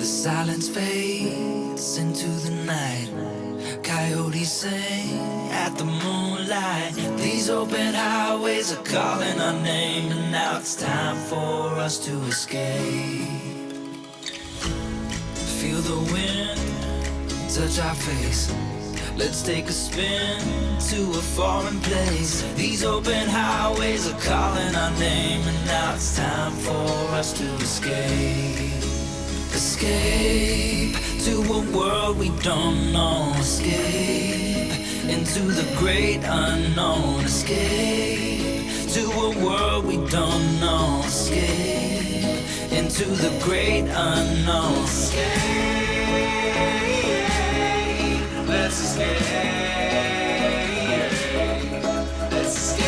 Silence fades into the night. Coyotes sing at the moonlight. These open highways are calling our name, and now it's time for us to escape. Feel the wind touch our face. Let's take a spin to a foreign place. These open highways are calling our name, and now it's time for us to escape. Escape to a world we don't know. Escape into the great unknown. Escape to a world we don't know. Escape into the great unknown. Escape, let's escape. Let's escape.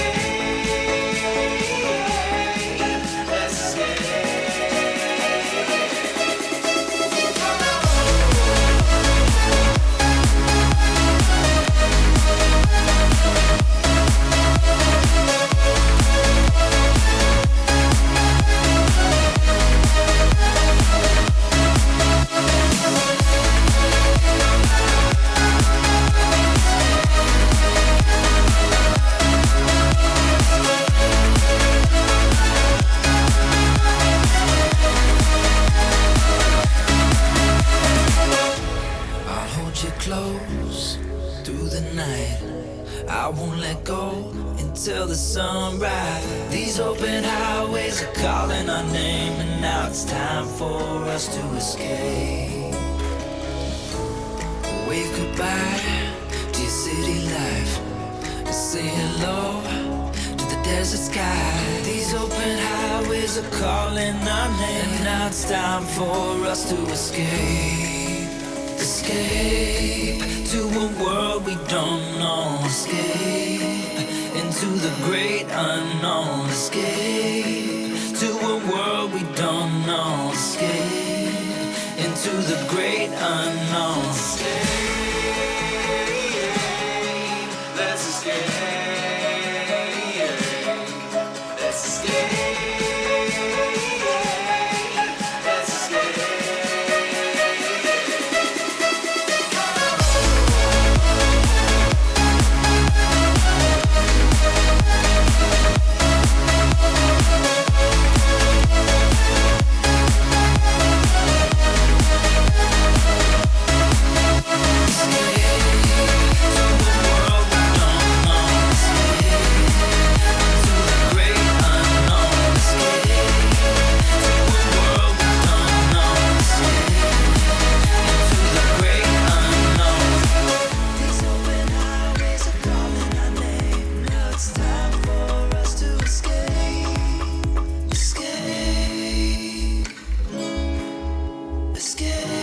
Close through the night. I won't let go until the sunrise. These open highways are calling our name, and now it's time for us to escape. Wave goodbye to your city life, and say hello to the desert sky. These open highways are calling our name, and now it's time for us to escape. Escape to a world we don't know. Escape into the great unknown. Escape to a world we don't know. Escape into the great unknown. Escape, let's escape. Let's escape. Escape.